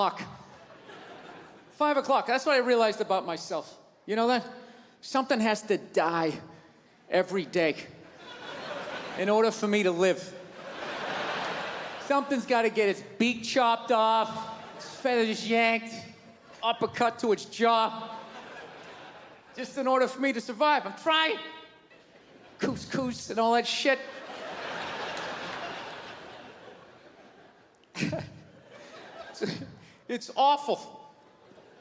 o'clock. 5 o'clock. That's what I realized about myself. You know that? Something has to die every day in order for me to live. Something's got to get its beak chopped off, its feathers yanked, uppercut to its jaw, just in order for me to survive. I'm trying. Couscous and all that shit. It's awful.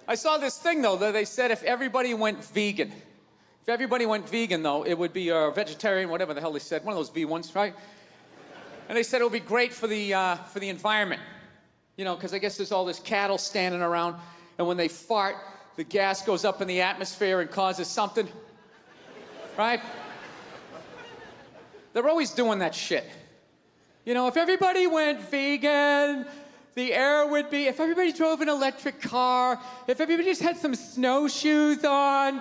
I saw this thing, though, that they said if everybody went vegan. If everybody went vegan, though, it would be vegetarian, whatever the hell they said. One of those V ones, right? And they said it would be great for the environment. You know, because I guess there's all this cattle standing around, and when they fart, the gas goes up in the atmosphere and causes something. Right? They're always doing that shit. You know, if everybody went vegan, the air would be, if everybody drove an electric car, if everybody just had some snowshoes on,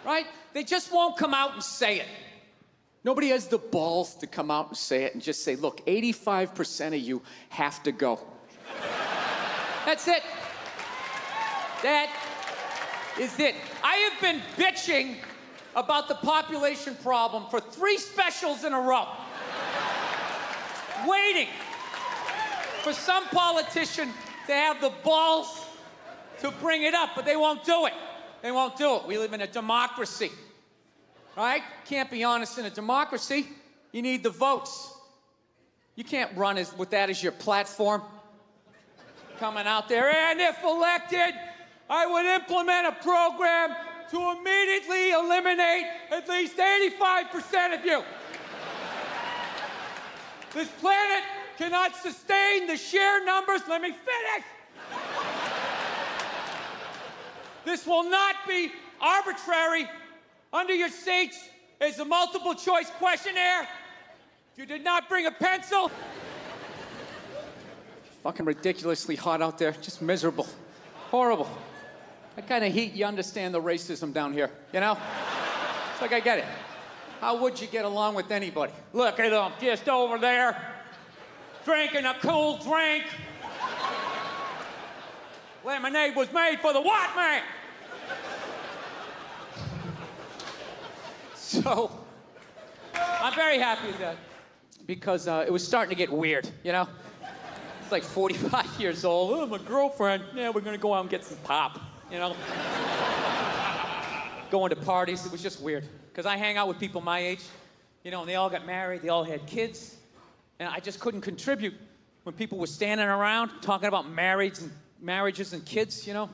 right? They just won't come out and say it. Nobody has the balls to come out and say it and just say, look, 85% of you have to go. That's it. That is it. I have been bitching about the population problem for 3 specials in a row. Waiting for some politician to have the balls to bring it up, but they won't do it. They won't do it. We live in a democracy, right? Can't be honest in a democracy. You need the votes. You can't run with that as your platform. Coming out there, and if elected, I would implement a program to immediately eliminate at least 85% of you. This planet cannot sustain the sheer numbers. Let me finish. This will not be arbitrary. Under your seats is a multiple choice questionnaire. If you did not bring a pencil. Fucking ridiculously hot out there. Just miserable. Horrible. That kind of heat, you understand the racism down here, you know? It's like, I get it. How would you get along with anybody? Look at them, just over there, drinking a cool drink. Lemonade was made for the white man. So, I'm very happy with that because it was starting to get weird, you know? It's like 45 years old. Oh, my girlfriend. Yeah, we're gonna go out and get some pop, you know? Going to parties, it was just weird. Because I hang out with people my age, you know, and they all got married, they all had kids, and I just couldn't contribute when people were standing around talking about marriages and kids, you know?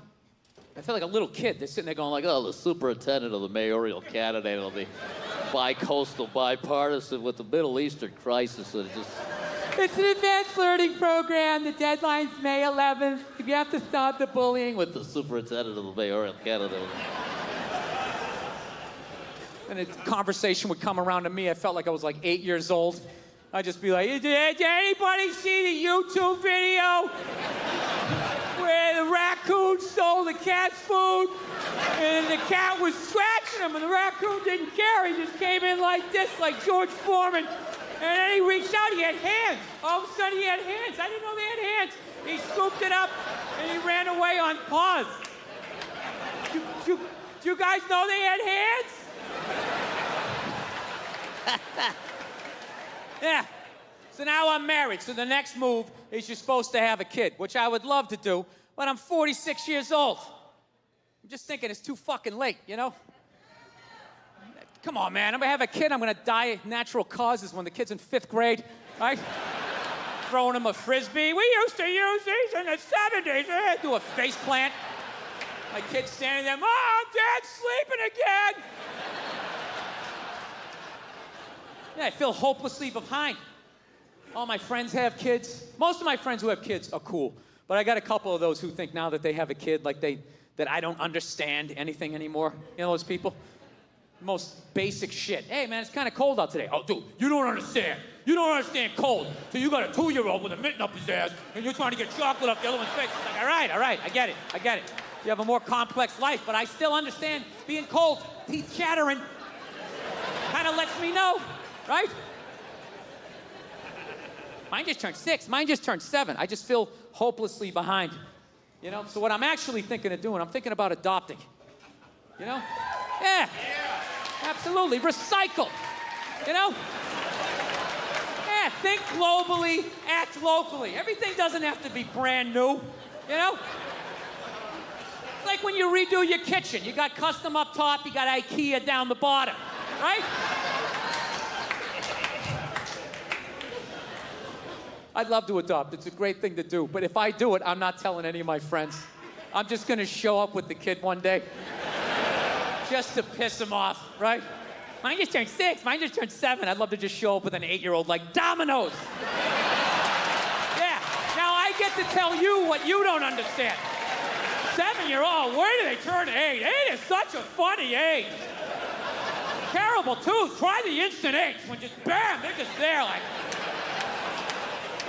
I felt like a little kid. They're sitting there going like, oh, the superintendent of the mayoral candidate will be bi-coastal, bipartisan with the Middle Eastern crisis. And it's an advanced learning program. The deadline's May 11th. You have to stop the bullying with the superintendent of the mayoral candidate. And a conversation would come around to me. I felt like I was like 8 years old. I'd just be like, did anybody see the YouTube video where the raccoon stole the cat's food and the cat was scratching him and the raccoon didn't care. He just came in like this, like George Foreman. And then he reached out, he had hands. All of a sudden he had hands. I didn't know they had hands. He scooped it up and he ran away on paws. Do you guys know they had hands? Yeah. So now I'm married. So the next move is you're supposed to have a kid, which I would love to do, but I'm 46 years old. I'm just thinking it's too fucking late, you know? Come on, man. I'm gonna have a kid. I'm gonna die of natural causes when the kid's in 5th grade, right? Throwing him a frisbee. We used to use these in the 70s. Do a face plant. My kid's standing there. Mom, Dad's sleeping again. Yeah, I feel hopelessly behind. All my friends have kids. Most of my friends who have kids are cool. But I got a couple of those who think now that they have a kid, like that I don't understand anything anymore. You know those people? Most basic shit. Hey, man, it's kind of cold out today. Oh, dude, you don't understand. You don't understand cold. So you got a 2-year-old with a mitten up his ass, and you're trying to get chocolate up the other one's face. It's like, all right, I get it. You have a more complex life, but I still understand being cold. Teeth chattering. Kind of lets me know. Right? Mine just turned 6. Mine just turned 7. I just feel hopelessly behind. You know, so what I'm actually thinking of doing, I'm thinking about adopting. You know? Yeah. Absolutely. Recycle. You know? Yeah, think globally, act locally. Everything doesn't have to be brand new. You know? It's like when you redo your kitchen. You got custom up top, you got IKEA down the bottom. Right? I'd love to adopt. It's a great thing to do. But if I do it, I'm not telling any of my friends. I'm just going to show up with the kid one day just to piss him off, right? Mine just turned 6. Mine just turned 7. I'd love to just show up with an 8-year-old like dominoes. Yeah. Now I get to tell you what you don't understand. 7-year-old, where do they turn 8? 8 is such a funny age. Terrible, too. Try the instant 8s when just, bam, they're just there like...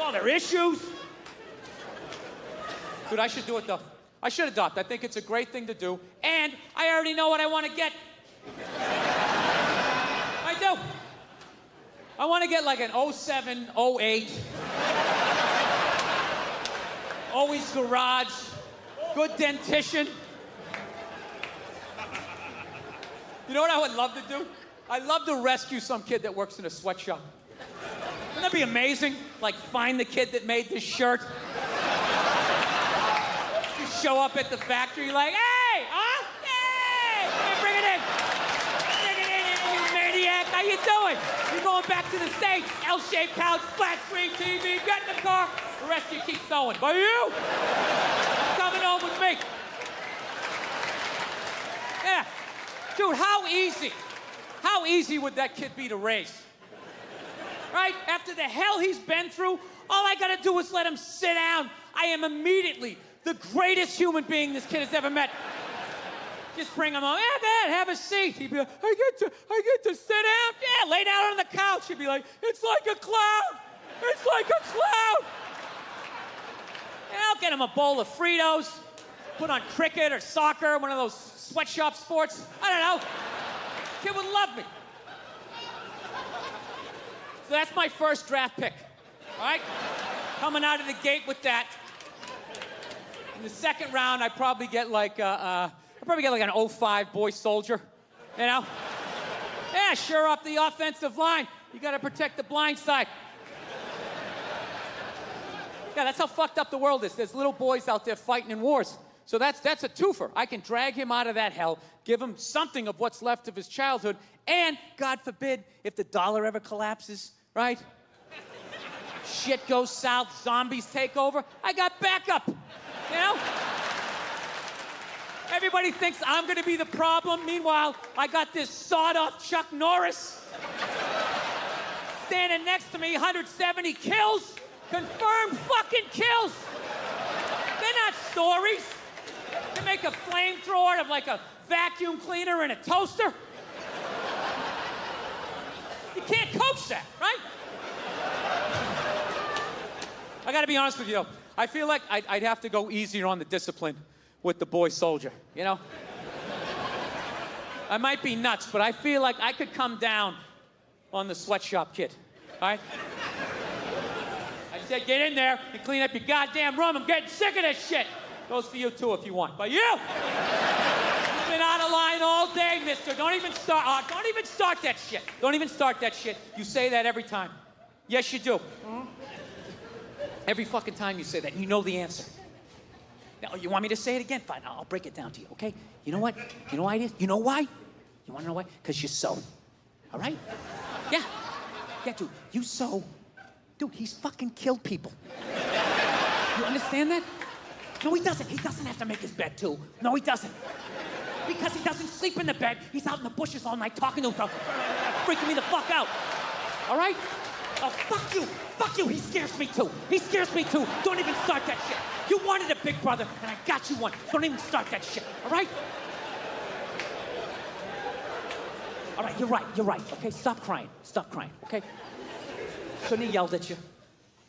all their issues. Dude, I should do it, though. I should adopt. I think it's a great thing to do. And I already know what I want to get. I do. I want to get like an 07, 08. Always garage. Good dentition. You know what I would love to do? I'd love to rescue some kid that works in a sweatshop. Wouldn't that be amazing? Like, find the kid that made this shirt. You show up at the factory like, hey, huh? Hey! Hey, bring it in. Bring it in, you maniac. How you doing? You're going back to the States. L-shaped couch, flat screen TV, get in the car. The rest of you keep sewing. But you, coming home with me. Yeah. Dude, how easy would that kid be to raise? Right? After the hell he's been through, all I gotta do is let him sit down. I am immediately the greatest human being this kid has ever met. Just bring him home. Yeah, man, have a seat. He'd be like, I get to sit down? Yeah, lay down on the couch. He'd be like, it's like a cloud. It's like a cloud. And I'll get him a bowl of Fritos, put on cricket or soccer, one of those sweatshop sports. I don't know. Kid would love me. So that's my first draft pick, all right? Coming out of the gate with that. In the second round, I probably get like an 05 boy soldier, you know? Yeah, sure up the offensive line. You gotta protect the blind side. Yeah, that's how fucked up the world is. There's little boys out there fighting in wars. So that's a twofer. I can drag him out of that hell, give him something of what's left of his childhood, and, God forbid, if the dollar ever collapses, right? Shit goes south, zombies take over, I got backup, you know? Everybody thinks I'm gonna be the problem. Meanwhile, I got this sawed-off Chuck Norris standing next to me, 170 kills, confirmed fucking kills. They're not stories. They make a flamethrower of like a vacuum cleaner and a toaster. You can't coach that, right? I gotta be honest with you, though. I feel like I'd have to go easier on the discipline with the boy soldier, you know? I might be nuts, but I feel like I could come down on the Sweatshop Kid, all right? I said, get in there and clean up your goddamn room. I'm getting sick of this shit. Goes for you, too, if you want. But you! You've been out of line all day, mister. Don't even start that shit. Don't even start that shit. You say that every time. Yes, you do. Mm-hmm. Every fucking time you say that, you know the answer. Now, you want me to say it again? Fine, I'll break it down to you, okay? You know what? You know why it is? You know why? You want to know why? Because you sew. All right? Yeah. Yeah, dude, you sew. Dude, he's fucking killed people. You understand that? No, he doesn't. He doesn't have to make his bed, too. No, he doesn't. Because he doesn't sleep in the bed. He's out in the bushes all night talking to himself, freaking me the fuck out. All right? Oh, fuck you. Fuck you. He scares me, too. He scares me, too. Don't even start that shit. You wanted a big brother, and I got you one. Don't even start that shit, all right? All right, you're right, okay? Stop crying, okay? Shouldn't have yelled at you.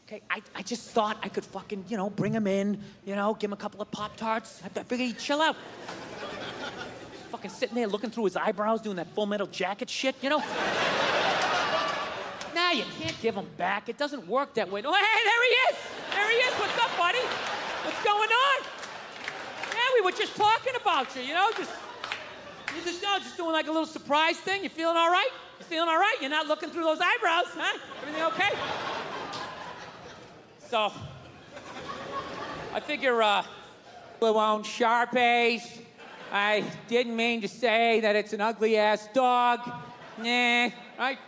Okay, I just thought I could fucking, bring him in, give him a couple of Pop-Tarts. I figured he'd chill out. Fucking sitting there looking through his eyebrows, doing that Full Metal Jacket shit, Nah, You can't give them back. It doesn't work that way. Oh, hey, there he is. There he is. What's up, buddy? What's going on? Yeah, we were just talking about you, you know, just doing like a little surprise thing. You feeling all right? You feeling all right? You're not looking through those eyebrows, huh? Everything okay? So, I figure, blue on Sharpies. I didn't mean to say that it's an ugly-ass dog. Nah, right?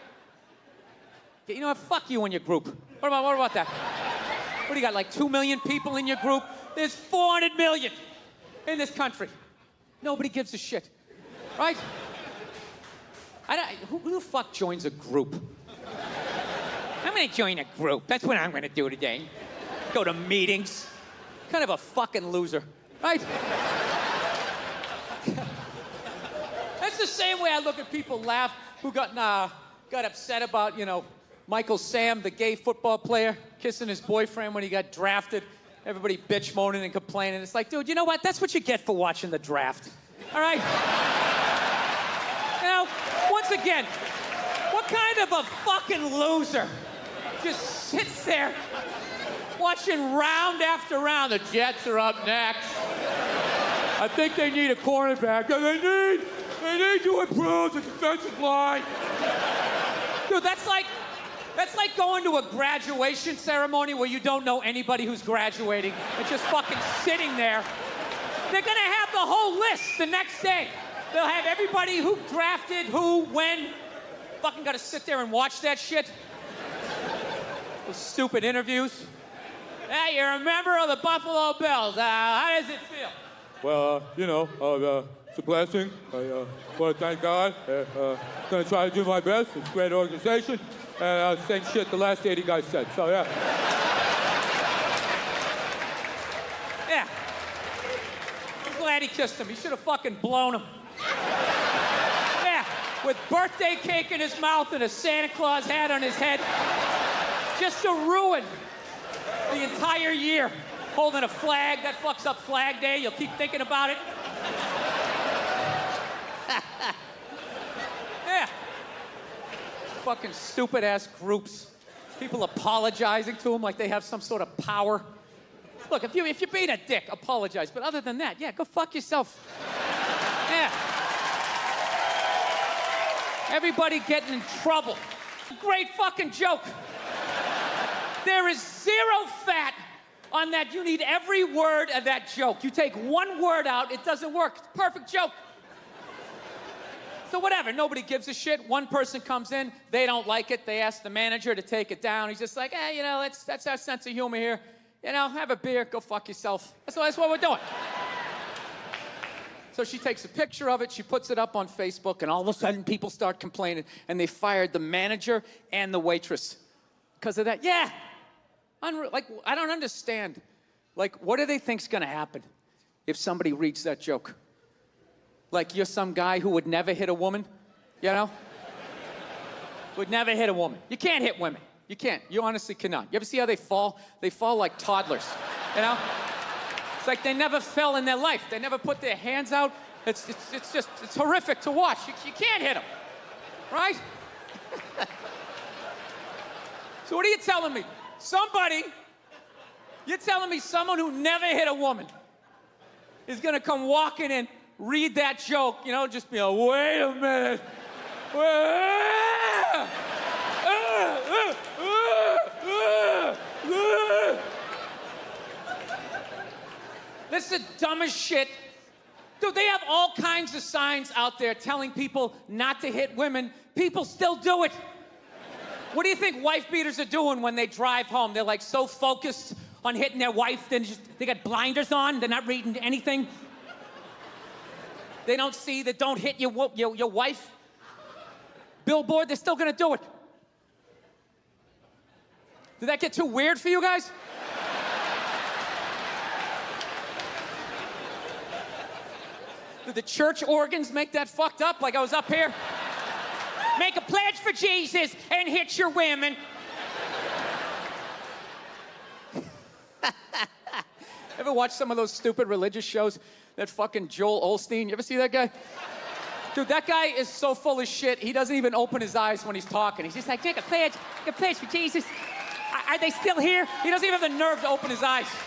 You know what? Fuck you and your group. What about that? What do you got, like 2 million people in your group? There's 400 million in this country. Nobody gives a shit, right? Who the fuck joins a group? I'm gonna join a group. That's what I'm gonna do today. Go to meetings. Kind of a fucking loser, right? That's the same way I look at people laugh who got upset about, you know, Michael Sam, the gay football player, kissing his boyfriend when he got drafted. Everybody bitch moaning and complaining. It's like, dude, you know what? That's what you get for watching the draft. All right? You know, once again, what kind of a fucking loser just sits there watching round after round? The Jets are up next. I think they need a cornerback. They need to improve the defensive line. Dude, that's like going to a graduation ceremony where you don't know anybody who's graduating and just fucking sitting there. They're gonna have the whole list the next day. They'll have everybody who drafted, who, when. Fucking gotta sit there and watch that shit. Those stupid interviews. Hey, you're a member of the Buffalo Bills. How does it feel? Well, you know, it's a blessing. I want to thank God. Gonna try to do my best. It's a great organization. And same shit the last 80 guys said. So, yeah. Yeah. I'm glad he kissed him. He should have fucking blown him. Yeah. With birthday cake in his mouth and a Santa Claus hat on his head. Just to ruin the entire year. Holding a flag. That fucks up Flag Day. You'll keep thinking about it. Yeah. Fucking stupid-ass groups. People apologizing to them like they have some sort of power. Look, if you're being a dick, apologize. But other than that, yeah, go fuck yourself. Yeah. Everybody getting in trouble. Great fucking joke. There is zero fat on that. You need every word of that joke. You take one word out, it doesn't work. It's a perfect joke. So whatever, nobody gives a shit. One person comes in, they don't like it. They ask the manager to take it down. He's just like, hey, you know, that's our sense of humor here. You know, have a beer, go fuck yourself. That's what we're doing. So she takes a picture of it, she puts it up on Facebook, and all of a sudden people start complaining, and they fired the manager and the waitress because of that. Yeah. Like, I don't understand. Like, what do they think's gonna happen if somebody reads that joke? Like, you're some guy who would never hit a woman, you know? Would never hit a woman. You can't hit women. You can't. You honestly cannot. You ever see how they fall? They fall like toddlers, you know? It's like they never fell in their life. They never put their hands out. It's horrific to watch. You can't hit them, right? So what are you telling me? You're telling me someone who never hit a woman is gonna come walking in, read that joke, you know, just be like, wait a minute. This is the dumbest shit. Dude, they have all kinds of signs out there telling people not to hit women. People still do it. What do you think wife beaters are doing when they drive home? They're like so focused on hitting their wife, they got blinders on, they're not reading anything. They don't see that don't hit your wife. Billboard, they're still gonna do it. Did that get too weird for you guys? Did the church organs make that fucked up like I was up here? Make a pledge for Jesus and hit your women. Ever watch some of those stupid religious shows? That fucking Joel Osteen, you ever see that guy? Dude, that guy is so full of shit, he doesn't even open his eyes when he's talking. He's just like, take a pledge for Jesus. Are they still here? He doesn't even have the nerve to open his eyes.